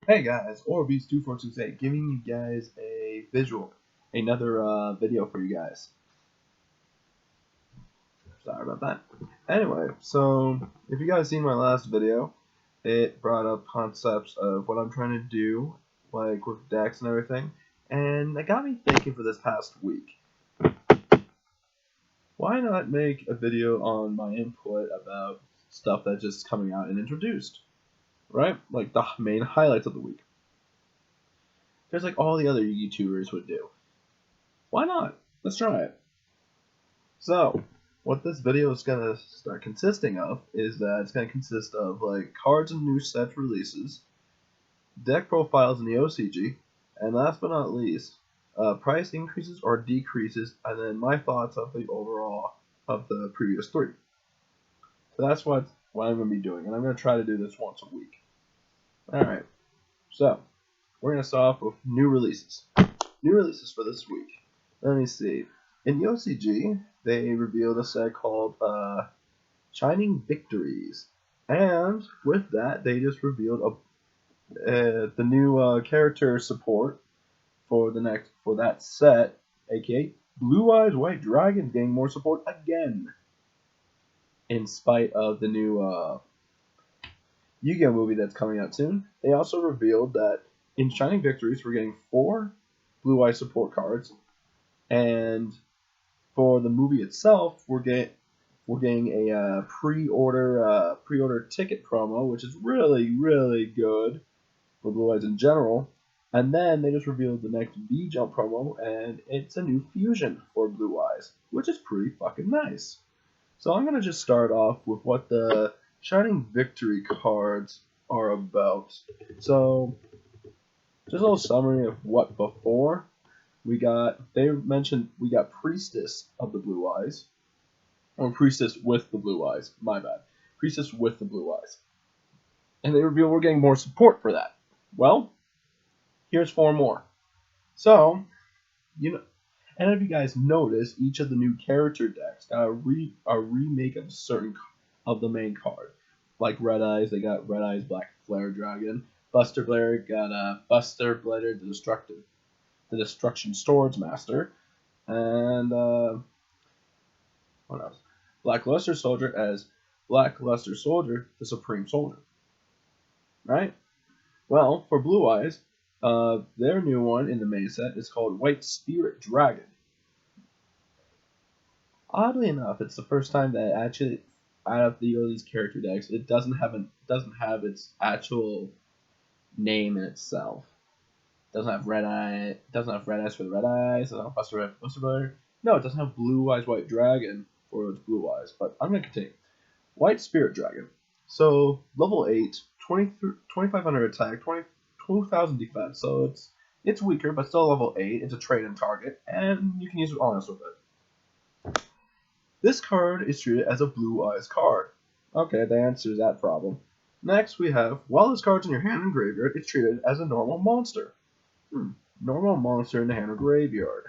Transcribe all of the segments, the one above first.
Hey guys, Orbeez2468 giving you guys a visual, another video for you guys. Sorry about that. Anyway, so if you guys seen my last video, it brought up concepts of what I'm trying to do, like with decks and everything, and it got me thinking for this past week. Why not make a video on my input about stuff that's just coming out and introduced, right? Like the main highlights of the week. Just like all the other YouTubers would do. Why not? Let's try it. So, what this video is going to start consisting of is that it's going to consist of like cards and new set releases, deck profiles in the OCG, and last but not least, price increases or decreases, and then my thoughts of the overall of the previous three. So that's what I'm going to be doing, and I'm going to try to do this once a week. Alright, so we're going to start off with new releases. New releases for this week. Let me see. In the OCG, they revealed a set called Shining Victories, and with that, they just revealed the new character support for that set, aka Blue Eyes White Dragon, getting more support again, in spite of the new Yu-Gi-Oh movie that's coming out soon. They also revealed that in Shining Victories, we're getting 4 Blue Eye support cards, and for the movie itself, we're getting a pre-order ticket promo, which is really good for Blue Eyes in general. And then they just revealed the next V-Jump promo, and it's a new fusion for Blue Eyes, which is pretty fucking nice. So I'm gonna just start off with what the Shining Victory cards are about. So just a little summary of what before. They mentioned we got Priestess of the Blue Eyes. Or Priestess with the Blue Eyes. My bad. Priestess with the Blue Eyes. And they reveal we're getting more support for that. Well, here's 4 more. So, and if you guys notice, each of the new character decks got a remake of certain of the main card. Like Red Eyes, they got Red Eyes Black Flare Dragon. Buster Blader got Buster Blader the Destruction Swords Master, and what else? Black Luster Soldier as Black Luster Soldier, the Supreme Soldier. Right? Well, for Blue Eyes, their new one in the main set is called White Spirit Dragon. Oddly enough, it's the first time that actually, out of these character decks, it doesn't have its actual name in itself. Doesn't have red eye. Doesn't have red eyes for the red eyes. Doesn't have Buster Blader. No, it doesn't have Blue Eyes White Dragon for its Blue Eyes. But I'm gonna continue. White Spirit Dragon. So level 8, 2,500 attack, 2,000 defense. So it's weaker, but still level 8. It's a trade-in target, and you can use Honest with it. This card is treated as a Blue Eyes card. Okay, that answers that problem. Next, we have while this card's in your hand and graveyard, it's treated as a normal monster. Normal monster in the hand or graveyard.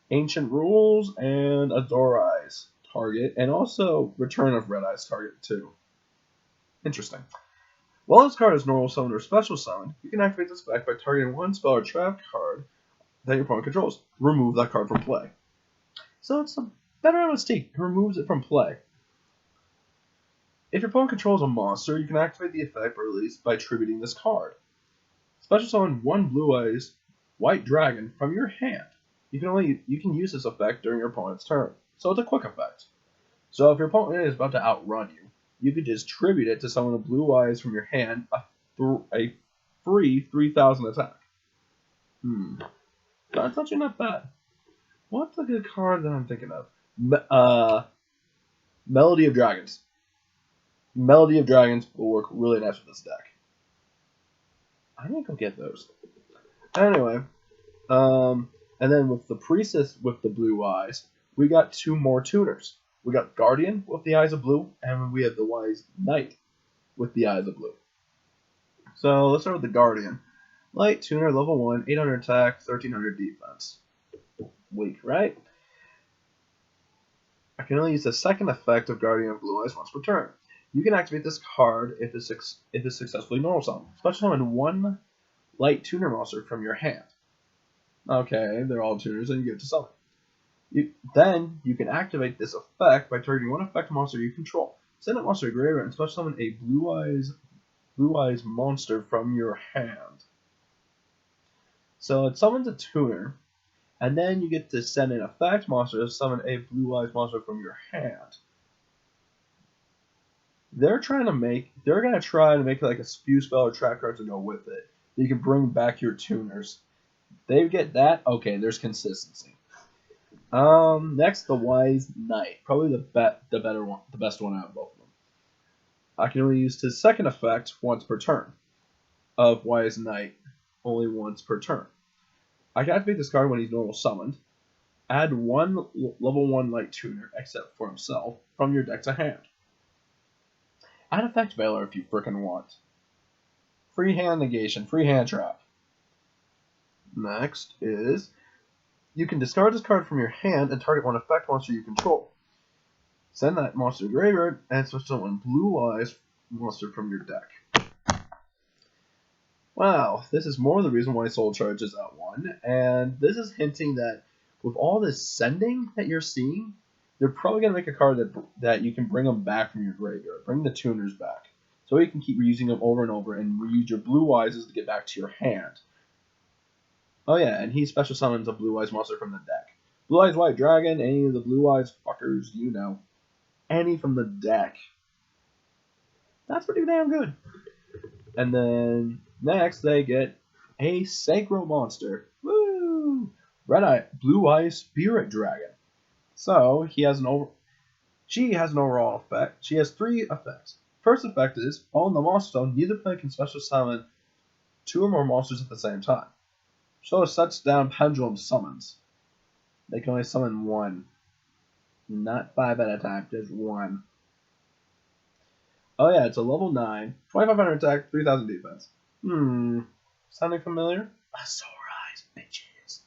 Ancient Rules and Azure Eyes target, and also Return of Red Eyes target too. Interesting. While this card is normal summon or special summon, you can activate this effect by targeting one spell or trap card that your opponent controls. Remove that card from play. So it's a better MST. It removes it from play. If your opponent controls a monster, you can activate the effect release by tributing this card. Special summon one Blue Eyes White Dragon from your hand. You can use this effect during your opponent's turn, so it's a quick effect. So if your opponent is about to outrun you, you could just tribute it to summon a Blue Eyes from your hand, a free 3,000 attack. That's actually not bad. What's a good card that I'm thinking of? Melody of Dragons. Melody of Dragons will work really nice with this deck. I'm gonna go get those. Anyway, and then with the Priestess with the Blue Eyes, we got 2 more tuners. We got Guardian with the Eyes of Blue, and we have the Wise Knight with the Eyes of Blue. So let's start with the Guardian. Light tuner, level 1, 800 attack, 1300 defense. Weak, right? I can only use the second effect of Guardian of Blue Eyes once per turn. You can activate this card if it's successfully normal summon. Special summon one light tuner monster from your hand. Okay, they're all tuners, and you get to summon. Then you can activate this effect by targeting one effect monster you control. Send that monster to graveyard and special summon a Blue Eyes monster from your hand. So it summons a tuner, and then you get to send an effect monster to summon a Blue Eyes monster from your hand. They're gonna try to make like a few spell or trap cards to go with it. You can bring back your tuners. They get that. Okay, there's consistency. Next, the Wise Knight, probably the better one, the best one out of both of them. I can only use his second effect once per turn. Of Wise Knight, only once per turn. I can activate this card when he's normal summoned. Add one level 1 light tuner, except for himself, from your deck to hand. Add effect Veiler if you frickin' want. Free hand negation, free hand trap. Next is, you can discard this card from your hand and target one effect monster you control. Send that monster to graveyard and switch to one Blue Eyes monster from your deck. Wow, this is more the reason why Soul Charge is at 1, and this is hinting that with all this sending that you're seeing, they're probably going to make a card that you can bring them back from your graveyard. Bring the tuners back. So you can keep reusing them over and over and reuse your Blue Eyes to get back to your hand. Oh yeah, and he special summons a Blue Eyes monster from the deck. Blue Eyes White Dragon, any of the Blue Eyes fuckers, you know. Any from the deck. That's pretty damn good. And then next they get a Sacro monster. Woo! Blue Eyes Spirit Dragon. So she has an overall effect. She has 3 effects. First effect is, while in the monster zone, neither player can special summon 2 or more monsters at the same time. So it shuts down Pendulum summons. They can only summon 1. Not 5 at a time, just 1. Oh yeah, it's a level 9, 2500 attack, 3000 defense. Sounding familiar? Azorize, bitches.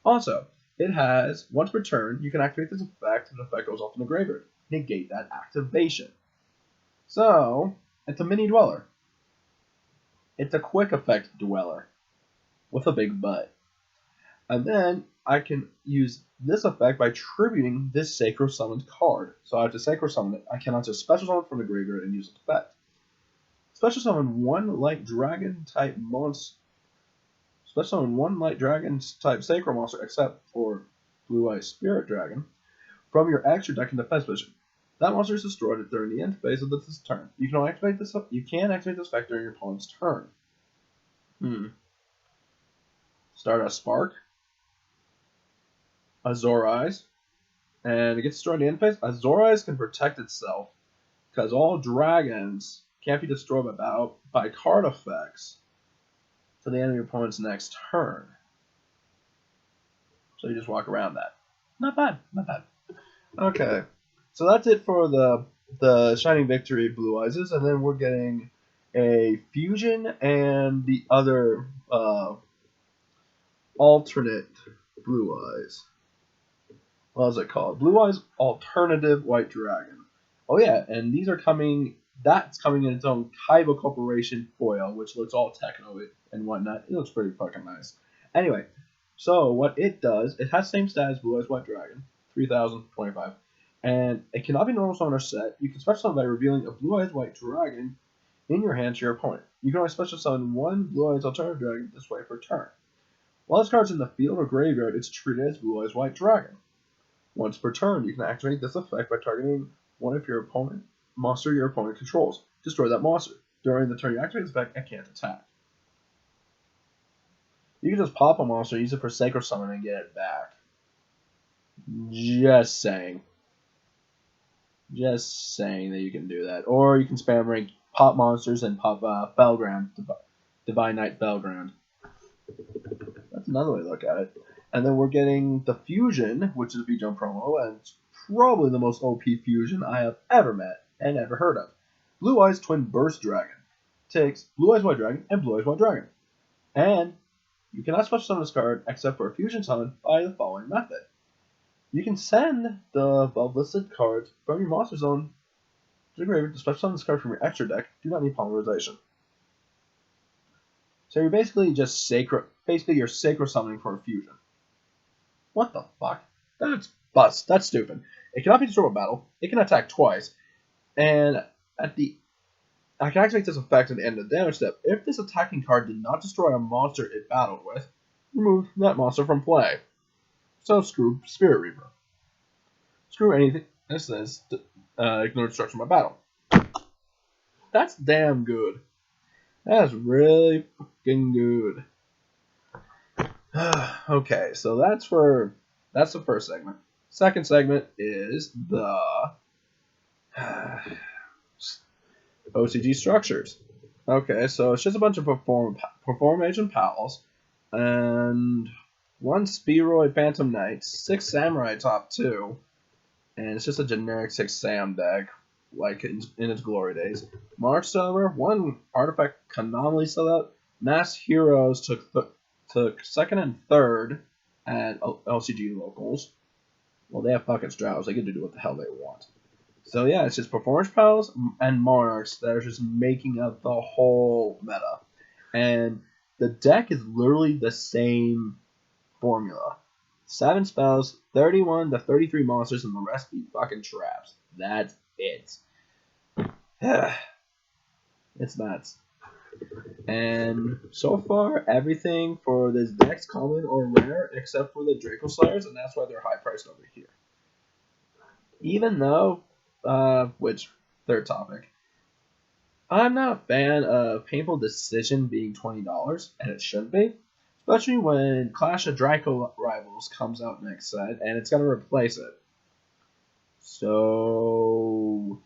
Also, it has, once per turn, you can activate this effect, and the effect goes off in the graveyard. Negate that activation. So, it's a mini dweller. It's a quick effect dweller. With a big butt. And then I can use this effect by tributing this Sacro Summoned card. So I have to Sacro Summon it. I cannot just Special Summon from the graveyard and use its effect. Special Summon one Light Dragon type monster. Special Summon one Light Dragon type Sacro monster, except for Blue Eyes Spirit Dragon, from your extra deck in defense position. That monster is destroyed during the end phase of this turn. You can activate this effect during your opponent's turn. Start a Spark, Azorize, and it gets destroyed in the end phase. Azorize can protect itself because all dragons can't be destroyed by card effects to the end of your opponent's next turn. So you just walk around that. Not bad, not bad. Okay, so that's it for the Shining Victory Blue Eyes, and then we're getting a fusion and the other alternate Blue Eyes. What is it called? Blue Eyes Alternative White Dragon. Oh yeah, and these are coming. That's coming in its own Kaiba Corporation foil, which looks all techno and whatnot. It looks pretty fucking nice. Anyway, so what it does, it has the same stat as Blue Eyes White Dragon, 3025, and it cannot be normal summon or set. You can special summon by revealing a Blue Eyes White Dragon in your hand to your opponent. You can only special summon one Blue Eyes Alternative Dragon this way per turn. While this card's in the field or graveyard, it's treated as Blue Eyes White Dragon. Once per turn, you can activate this effect by targeting one of your monster your opponent controls. Destroy that monster. During the turn you activate this effect, it can't attack. You can just pop a monster, use it for Sacro Summon, and get it back. Just saying. Just saying that you can do that. Or you can spam rank pop monsters and pop Felgrand, Divine Knight Felgrand. That's another way to look at it. And then we're getting the Fusion, which is a V-Jump promo, and it's probably the most OP fusion I have ever met and ever heard of. Blue Eyes Twin Burst Dragon. Takes Blue Eyes White Dragon and Blue Eyes White Dragon. And you cannot special summon this card except for a fusion summon by the following method. You can send the above listed cards from your monster zone Degree, the special summons cards from your extra deck do not need polymerization. So you're basically just you're sacred summoning for a fusion. What the fuck? That's bust. That's stupid. It cannot be destroyed by battle. It can attack twice, and I can activate this effect at the end of the damage step. If this attacking card did not destroy a monster it battled with, remove that monster from play. So screw Spirit Reaper. Screw anything. This says ignore destruction by battle. That's damn good. That's really fucking good. Okay, so that's the first segment. Second segment is the OCG structures. Okay, so it's just a bunch of Perform Agent Pals, and 1 Spheroid Phantom Knight, 6 Samurai top 2, and it's just a generic 6 Sam deck, like in its glory days. March Silver, 1 Artifact Anomaly sellout. Mass Heroes took second and third at LCG locals. Well, they have fucking Strauss. They get to do what the hell they want. So yeah, it's just Performance Pals and Monarchs that are just making up the whole meta. And the deck is literally the same formula. 7 spells, 31 to 33 monsters, and the rest be fucking traps. That's it. It's nuts. And so far, everything for this deck's common or rare, except for the Draco Slayers, and that's why they're high priced over here. Even though, which, third topic, I'm not a fan of Painful Decision being $20, and it should be, especially when Clash of Draco Rivals comes out next set, and it's going to replace it. So,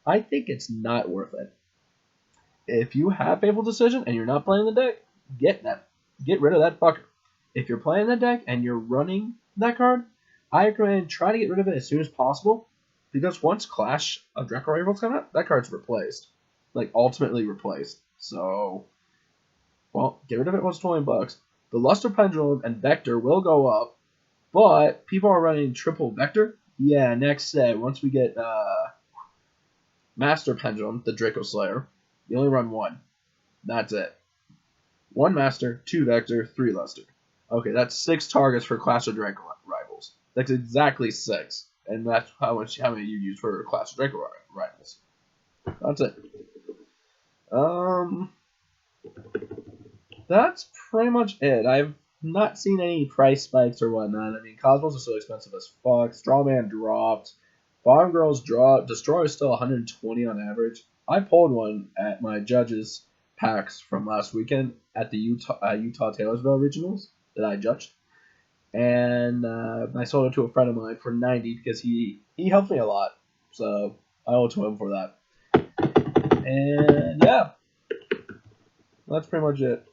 I think it's not worth it. If you have Painful Decision and you're not playing the deck, get rid of that fucker. If you're playing the deck and you're running that card, I recommend try to get rid of it as soon as possible, because once Clash of Draco Rivals come out, that card's replaced, like ultimately replaced. So, well, get rid of it once it's $20. The Luster Pendulum and Vector will go up, but people are running triple Vector. Yeah, next set once we get Master Pendulum, the Draco Slayer. You only run 1. That's it. 1 Master, 2 Vector, 3 Luster. Okay, that's 6 targets for Clash of Draco Rivals. That's exactly 6. And that's how many you use for Clash of Draco Rivals. That's it. That's pretty much it. I've not seen any price spikes or whatnot. I mean, Cosmos are so expensive as fuck. Strawman dropped. Farm Girls dropped. Destroyer is still 120 on average. I pulled one at my judges packs from last weekend at the Utah Taylorsville Regionals that I judged, and I sold it to a friend of mine for 90 because he helped me a lot, so I owe it to him for that. And yeah, that's pretty much it.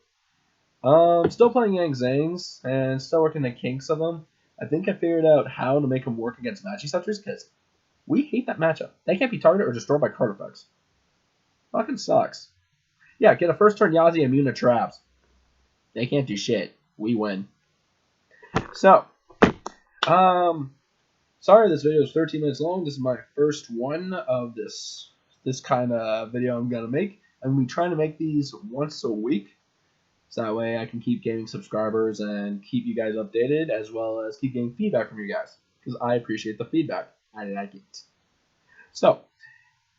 Still playing Yang Zangs and still working the kinks of them. I think I figured out how to make them work against Magic Scepters because we hate that matchup. They can't be targeted or destroyed by card effects. Fucking sucks. Yeah, get a first turn Yazi immune to traps. They can't do shit. We win. So, sorry this video is 13 minutes long. This is my first one of this kind of video I'm going to make. I'm going to be trying to make these once a week. So that way I can keep gaining subscribers and keep you guys updated, as well as keep getting feedback from you guys. Because I appreciate the feedback. I like it. So,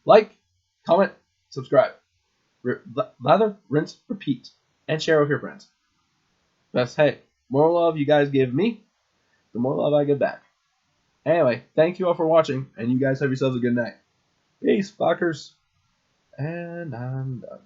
like, comment, subscribe. Lather, rinse, repeat, and share with your friends. That's, hey, more love you guys give me, the more love I give back. Anyway, thank you all for watching, and you guys have yourselves a good night. Peace, fuckers. And I'm done.